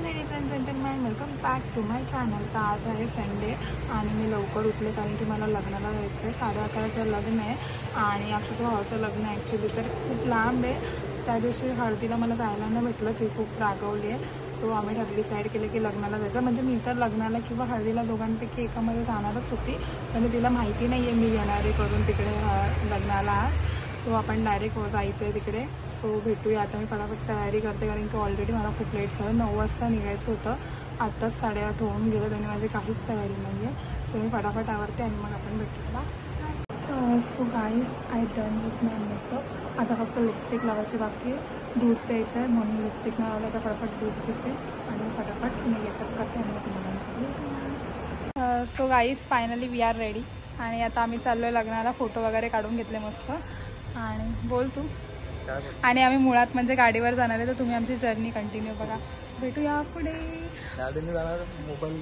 Ladies and gentleman, welcome back to my channel. तर आज आहे संडे आणि मी लवकर उठले कारण की मला लग्नाला जायचं आहे. 11:30चं लग्न आहे आणि अक्षरशः भावाचं लग्न आहे ॲक्च्युली, तर खूप लांब आहे. त्या दिवशी हळदीला मला जायला नाही भेटलं, ती खूप रागवली आहे. सो आम्ही डिसाईड केलं की लग्नाला जायचं. म्हणजे मी तर लग्नाला किंवा हळदीला दोघांपैकी एकामध्ये जाणारच होती, पण तिला माहिती नाही आहे मी येणारे करून तिकडे लग्नाला आज. सो आपण डायरेक्ट जायचं आहे तिकडे. सो भेटूया. आता मी फटाफट तयारी करते कारण की ऑलरेडी मला खूप लेट झालं. 9 वाजता निघायचं होतं, आत्ताच 8:30 होऊन गेलं आणि माझी काहीच तयारी नाही आहे. सो मी फटाफट आवरते आणि मग आपण भेटूया. So guys, I done with my makeup. आता फक्त लिपस्टिक लावायची बाकी आहे. दूध प्यायचं आहे म्हणून लिपस्टिक नाही लावलं, तर फटाफट दूध घेते आणि फटाफट मेकअप करते आणि तुम्हाला. So guys, finally we are ready आणि आता आम्ही चाललो आहे लग्नाला. फोटो वगैरे काढून घेतले मस्त. आणि बोल तू. आणि आम्ही मुळात म्हणजे गाडीवर जाणार आहे, तर तुम्ही आमची जर्नी कंटिन्यू बघा. भेटूया पुढे. मोबाईल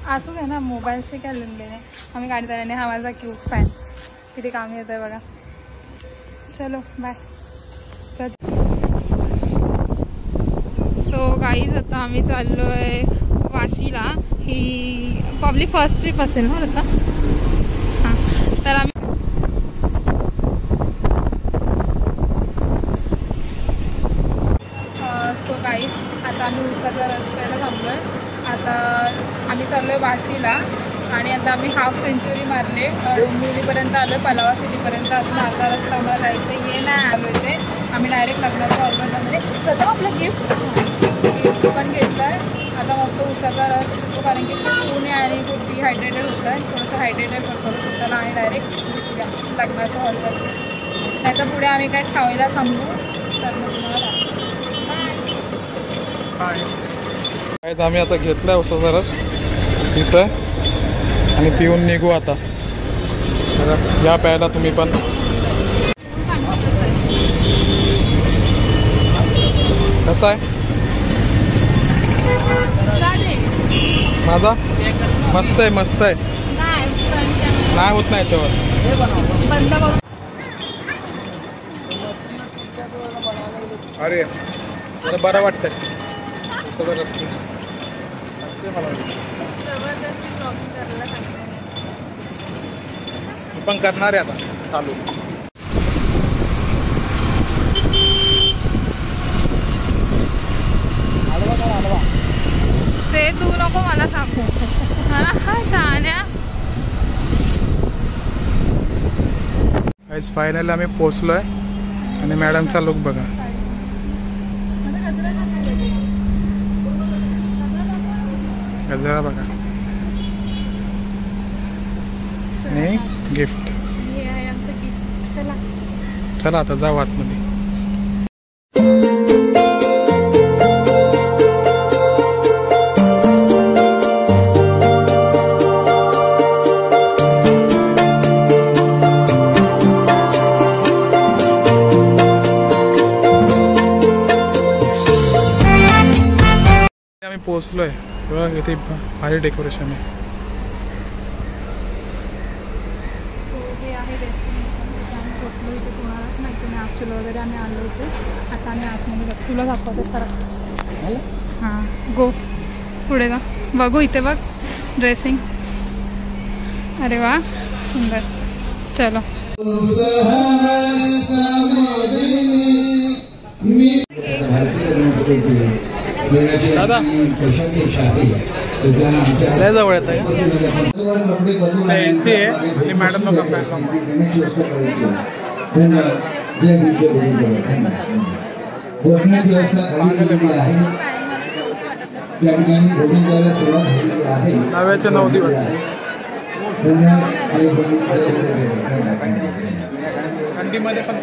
असू दे ना, मोबाईलचे काय लिहिले नाही. आम्ही गाडीत आल्याने हा माझा क्यूट फॅन किती काम येत आहे बघा. चलो बाय. सो गाईज, आता आम्ही चाललो आहे वाशीला. ही प्रॉब्ली फर्स्ट ट्रिप असेल ना आता. हां, तर आम्ही गाईज आता आम्ही उसाचा रस्त्याला थांबलो आहे. आता आम्ही चाललो आहे वाशीला आणि आता आम्ही हाफ सेंचुरी मारले. डोंबिवलीपर्यंत आलो आहे, पलावा सिटीपर्यंत. अजून अर्धा रस्ता आम्हाला जायचं ये नाही आलो आहे. ते आम्ही डायरेक्ट लग्नाच्या ऑर्गनमध्ये स्वतः आपलं गिफ्ट पण घेतलं आहे. आता मस्त उसाचा रस होतो कारण की खूप ऊन आहे आणि खूप डिहायड्रेटेड होतं आहे. थोडंसं हायड्रेटेड करू शकताना आणि डायरेक्ट लग्नाच्या हॉलवर. त्याच्या पुढे आम्ही काय खायला थांबू, तर मग तुम्हाला आम्ही आता घेतलाय उसाचा रस इथं आणि पिऊन निघू आता. या प्यायला तुम्ही पण. कसा आहे माझा? मस्त आहे, मस्त आहे. नाही होत नाही याच्यावर. अरे जरा बरं वाटतंय. पण करणार आहे आता चालू. ते तू नको मला सांगू. हा शहाण्या. फायनली आम्ही पोचलोय आणि मॅडमचा लुक बघा. गजरा बघा आणि गिफ्ट. चला आता जाऊ आतमध्ये. आम्ही पोहोचलोय. बघा इथे भारी डेकोरेशन आहे. हे आहे डेस्टिनेशन. आम्ही पोचलो इथे. कोणालाच नाही तुम्ही ॲक्च्युअल वगैरे आम्ही आलो होतो. आता आम्ही आतमध्ये जातो. तुला दाखवते सर. हां, गो पुढे जा. बघू इथे बघ ड्रेसिंग. अरे वा, सुंदर. चलो. दादा लय जवळ येत आहे. एसी आहे आणि मॅडम लोक नव्याचे 9 दिवस. थंडीमध्ये पण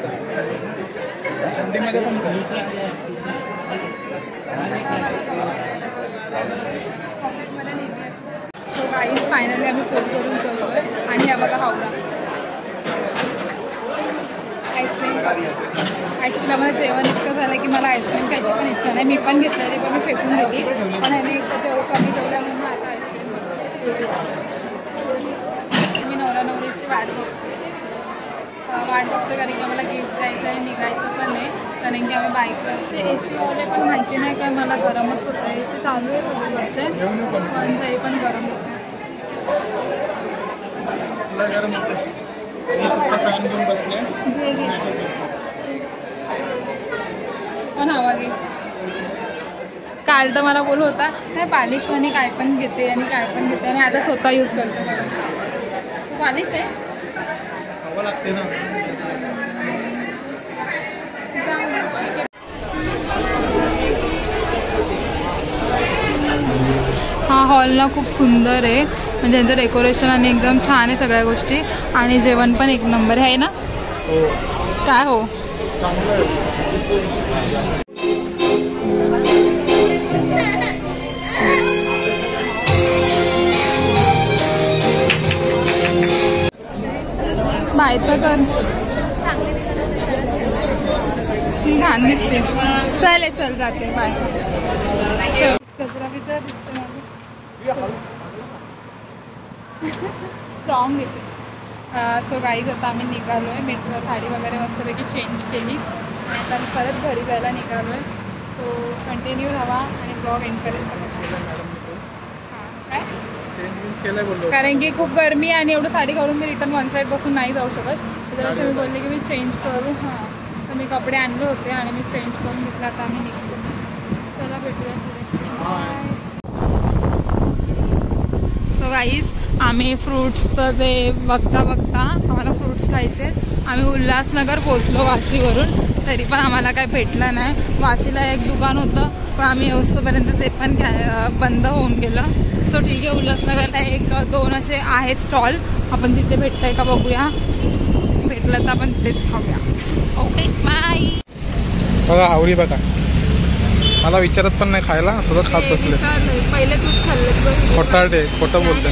सो गाईज, फायनली आम्ही फोन करून जेवलो आहे आणि ह्या बघा हावडा आईस्क्रीम. ॲक्च्युली आम्हाला जेवण इतकं झालं की मला आईस्क्रीम खायची पण इच्छा नाही. मी पण घेतलेली पण मी फेकून दिली. पण ह्याने एकदा कमी जेवल्या म्हणून आता आईस्क्रीम मी नवरा नवरीची वाट बघते कारण की मला गिफ्ट द्यायचं आहे, निघायचं पण आहे. कारण की आम्ही बाईकवर ते AC वाले पण माहिती नाही काय मला गरमच होतं. AC चालू आहे सगळीकडचे पण तरी पण गरम होतं. गरम होतं. मी फक्त फॅन घेऊन बसले. घे घे पण हवा घे. काल तर मला बोल होता नाही पालिश आणि काय पण घेते आणि काय पण घेते आणि आता स्वतः यूज करते. तू पालिश आहे हवा लागते ना. जाऊ दे, ठीक आहे. हा हॉल ना खूप सुंदर आहे म्हणजे यांचं डेकोरेशन आणि एकदम छान आहे सगळ्या गोष्टी आणि जेवण पण एक नंबर आहे ना. हो काय हो चांगलं आहे. बाय तर कर शी घाण दिसते. चल चल जाते बाय. कचरा बिचरा दिसते स्ट्रॉंग येते. सो गाईज आता आम्ही निघालो आहे. मी साडी वगैरे मस्तपैकी चेंज केली आणि आता आम्ही परत घरी जायला निघालो आहे. सो कंटिन्यू राहा आणि ब्लॉग एंड करेल. हां काय कारण की खूप गरमी आणि एवढं साडी घालून मी रिटर्न वन साईड बसून नाही जाऊ शकत. त्याच्यापेक्षा मी बोलले की मी चेंज करू. हां तर मी कपडे आणले होते आणि मी चेंज करून घेतला. आता आम्ही निघतो. चला भेटूया पुढे. सो गाईज आम्ही फ्रूट्सचं जे बघता आम्हाला फ्रूट्स खायचे. आम्ही उल्हासनगर पोचलो वाशीवरून तरी पण आम्हाला काय भेटलं नाही. वाशीला एक दुकान होतं पण आम्ही येऊस्तोपर्यंत ते पण बंद होऊन गेलं. सो ठीक आहे उल्हासनगरला 1-2 असे आहेत स्टॉल. आपण तिथे भेटतंय का बघूया. भेटलं तर आपण तिथेच खाऊया. Okay bye. बघा हावरी बघा मला विचारत पण नाही खायला सुद्धा खात बसले. पहिले तूच खाल्लं. खोटारडे खोटं बोलते.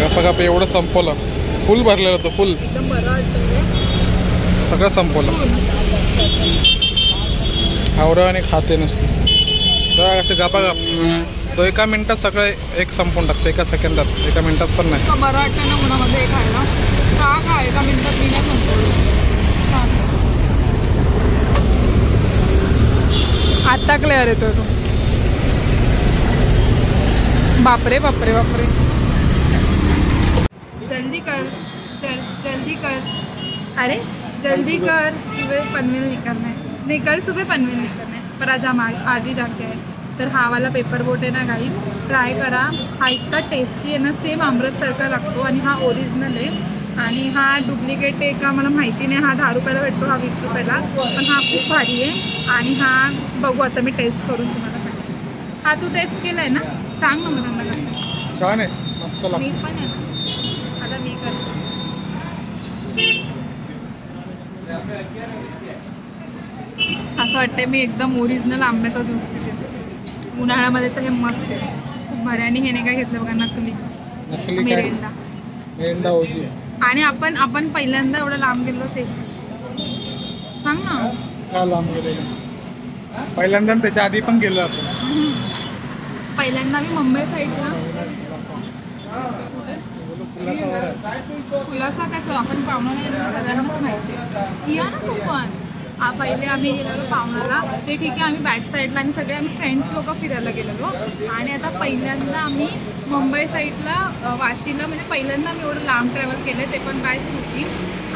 गप्पा एवढं संपवलं. फुल भरलेलं होतं फुल. एकदम बरं वाटतं. सगळं संपवलं. आवडं आणि खाते नुसते तर असे गप तो एका मिनिटात सगळं एक संपून टाकते. एका सेकंदात 1 मिनिटात पण नाही. बरं वाटतं ना उन्हामध्ये खायला. खा 1 मिनिटात मी नाही संपवलं. आता क्लिअर येतो तो. बापरे बापरे बापरे. जल्दी कर जल्दी कर. अरे जल्दी कर. सुबह पनवेल निकलना है. निकल सुबह पनवेल निकलना है पर आज ही जाके आहे. तर हा वाला पेपर बोट आहे ना गाईज ट्राय करा. हा इतका टेस्टी आहे ना. सेम आमरससारखा लागतो आणि हा ओरिजिनल आहे. आणि हा डुप्लिकेट आहे का मला माहिती नाही. हा 10 रुपयाला भेटतो. हा 20 रुपयाला. पण हा खूप भारी आहे. आणि हा बघू आता मी टेस्ट करून तुम्हाला सांगते. हा तू टेस्ट केला आहे ना. सांग ना मला कसं. छान आहे मस्त लागतं. मी पण आहे ना. आता मी करते. असं वाटतंय मी एकदम ओरिजिनल आंब्याचा ज्यूस पिते. उन्हाळ्यामध्ये तर हे मस्त आहे. खूप भारी. आणि हे नाही काय घेतलं बघा नकली मिरिंडा ओजी. आणि आपण पहिल्यांदा एवढं लांब गेलो तेच सांग ना. का लांब गेलेलं पहिल्यांदा त्याच्या आधी पण गेलो आपण. पहिल्यांदा मी मुंबई साईडला खुलासा कसं आपण पाहुण्याला गेलो सगळ्यांनाच माहिती आहे. या ना तू पण. पहिले आम्ही गेलेलो पाहुणाला ते ठीक आहे. आम्ही बॅक साईडला आणि सगळे आम्ही फ्रेंड्स लोक फिरायला गेलेलो. आणि आता पहिल्यांदा आम्ही मुंबई साईडला वाशीला म्हणजे पहिल्यांदा आम्ही एवढं लांब ट्रॅव्हल केलं ते पण बाय स्कूटी.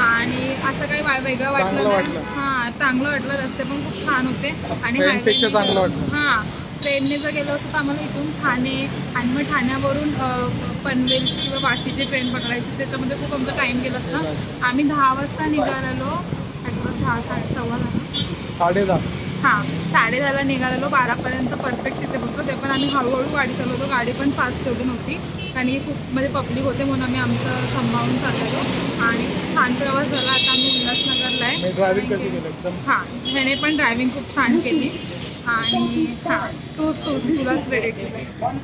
आणि असं काही वेगळं वाटलं नाही. हां चांगलं वाटलं. रस्ते पण खूप छान होते. आणि ट्रेनपेक्षा चांगलं वाटलं. हां ट्रेनने जर गेलो असतो तर आम्हाला इथून ठाणे आणि मग ठाण्यावरून पनवेल किंवा वाशीची ट्रेन पकडायची. त्याच्यामध्ये खूप आमचा टाईम गेला असता. आम्ही 10 वाजता निघालेलो. 10:30 हां 10:30ला निघालेलो. 12पर्यंत परफेक्ट तिथे बसलो. ते पण आम्ही हळूहळू गाडी चालवतो. गाडी पण फास्ट ठेवली नव्हती कारण की खूप म्हणजे पब्लिक होते म्हणून आम्ही आमचं सांभाळून चाललेलो. आणि खूप छान प्रवास झाला. आता आम्ही उल्हासनगरला आहे. ड्रायव्हिंग कशी केली एकदम. हां ह्याने पण ड्रायव्हिंग खूप छान केली. आणि हां तुलाच क्रेडिट केलं.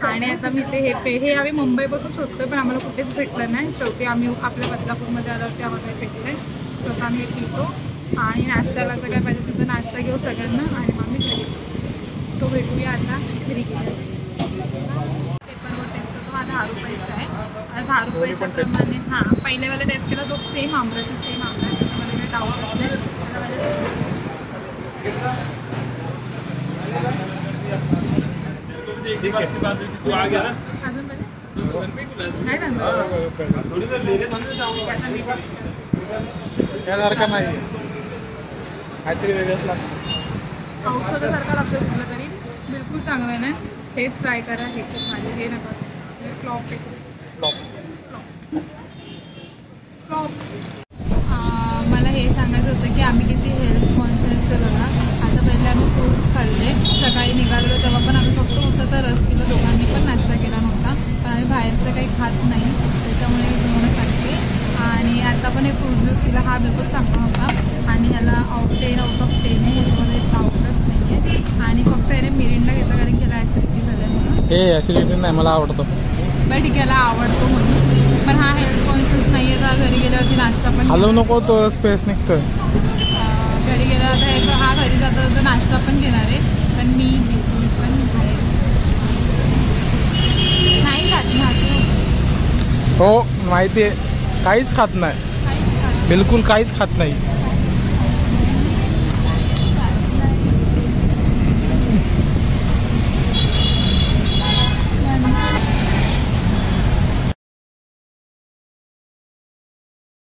आणि आता मी ते हे आम्ही मुंबईपासून शोधतोय पण आम्हाला कुठेच भेटलं नाही. शेवटी आम्ही आपल्या बदलापूरमध्ये आलो ते आम्हाला भेटलं आहे. स्वतः आम्ही पितो. आणि नाश्त्याला जर काय पाहिजे असेल तर नाश्ता घेऊ सगळ्यांना आणि मग आम्ही घरी. सो भेटूया आता घरी गेलो. पेपरवर टेस्ट करतो. हा 10 रुपयाचा आहे. 10 रुपयाच्या प्रमाणे हां पहिल्यावाला टेस्ट केला तो सेम आमरस सेम आंबा. त्याच्यामध्ये वेट आउट असते. अजून काय यासारखं नाही, काहीतरी वेगळंच लागतं. औषधासारखा लागतो कुठलं तरी. बिलकुल चांगलं आहे ना. हेच ट्राय करा. हे खूप माझे हे नका फ्लॉप आहे. फ्लॉप. मला हे सांगायचं होतं की आम्ही किती हेल्थ कॉन्शियस बघा. आता पहिले आम्ही फ्रूट्स खाल्ले. सकाळी निघालो तेव्हा पण आम्ही फक्त उसाचा रस पिला. दोघांनी पण नाश्ता केला नव्हता. पण आम्ही बाहेरचं काही खात नाही, त्याच्यामुळे मी तुम्हाला सांगते. आणि आता पण हे फ्रूट ज्यूस पिला. हा बिलकुल चांगला होता आणि ह्याला 10 आउट ऑफ 10 आहे. ह्याच्यामध्ये आवडतच नाही आहे. आणि फक्त याने मिरिंडा घेतला कारण की याला ॲसिडिटी झाली म्हणून. हे ॲसिडिटी नाही, मला आवडतो. बट ठीक आहे, याला आवडतो म्हणून. पण हा हेल्थ कॉन्शियस नाही आहे. तर घरी गेल्यावरती नाश्ता पण हलवू नको, तो स्पेस निघतोय. घरी गेल्यावर हा घरी जाता तर नाश्ता पण घेणार आहे. पण मी बिलकुल पण बाहेर नाही खात भाजी. हो माहिती आहे, काहीच खात नाही, काहीच खात बिलकुल काहीच खात नाही.